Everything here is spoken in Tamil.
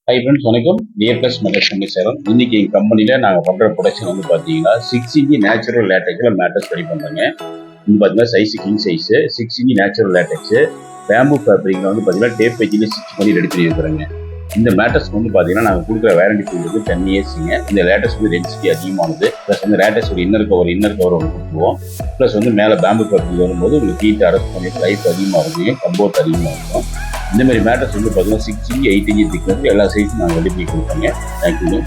ஹை ஃப்ரெண்ட்ஸ், வணக்கம். Dear plus mattress Salem. இன்னைக்கு எங்கள் கம்பெனியில் நாங்கள் பண்ணுற ப்ரொடக்ஷன் வந்து பார்த்தீங்கன்னா 6 இன்ச் நேச்சுரல் லேட்டெக்ஸில் மேட்ரஸ் ரெடி பண்ணுறோங்க. இது பார்த்தீங்கன்னா size king size 6 inch natural latex bamboo ஃபேப்ரிக்கில் வந்து பார்த்தீங்கன்னா டேப் பேஜில் ஸ்டிச் பண்ணி ரெடி பண்ணி வைக்கிறோங்க. இந்த மேட்ரஸ்க்கு வந்து பார்த்தீங்கன்னா நாங்கள் கொடுக்குற வேரண்டி பீரியட் 10 இயர்ஸுங்க. இந்த லேட்டஸ் வந்து டென்சிட்டி அதிகமானது. ப்ளஸ் வந்து லேட்டஸ் ஒரு இன்னர் கவர் ஒன்று கொடுத்துருவோம். ப்ளஸ் வந்து மேலே பேம்பு ஃபேப்ரிக் வரும்போது உங்களுக்கு ஹீட் அரெஸ்ட் பண்ணிட்டு லைஃப் அதிகமாக இருக்குங்க, கம்போர்ட் அதிகமாக இருக்கும். இந்த மாதிரி மேட்டர்ஸ் வந்து பார்த்தீங்கன்னா 6 இன்ச் 8 இன்ச் திக்னஸ் எல்லா சைஸும் நாங்கள் ரெடி பண்ணி கொடுப்போங்க. தேங்க்யூ.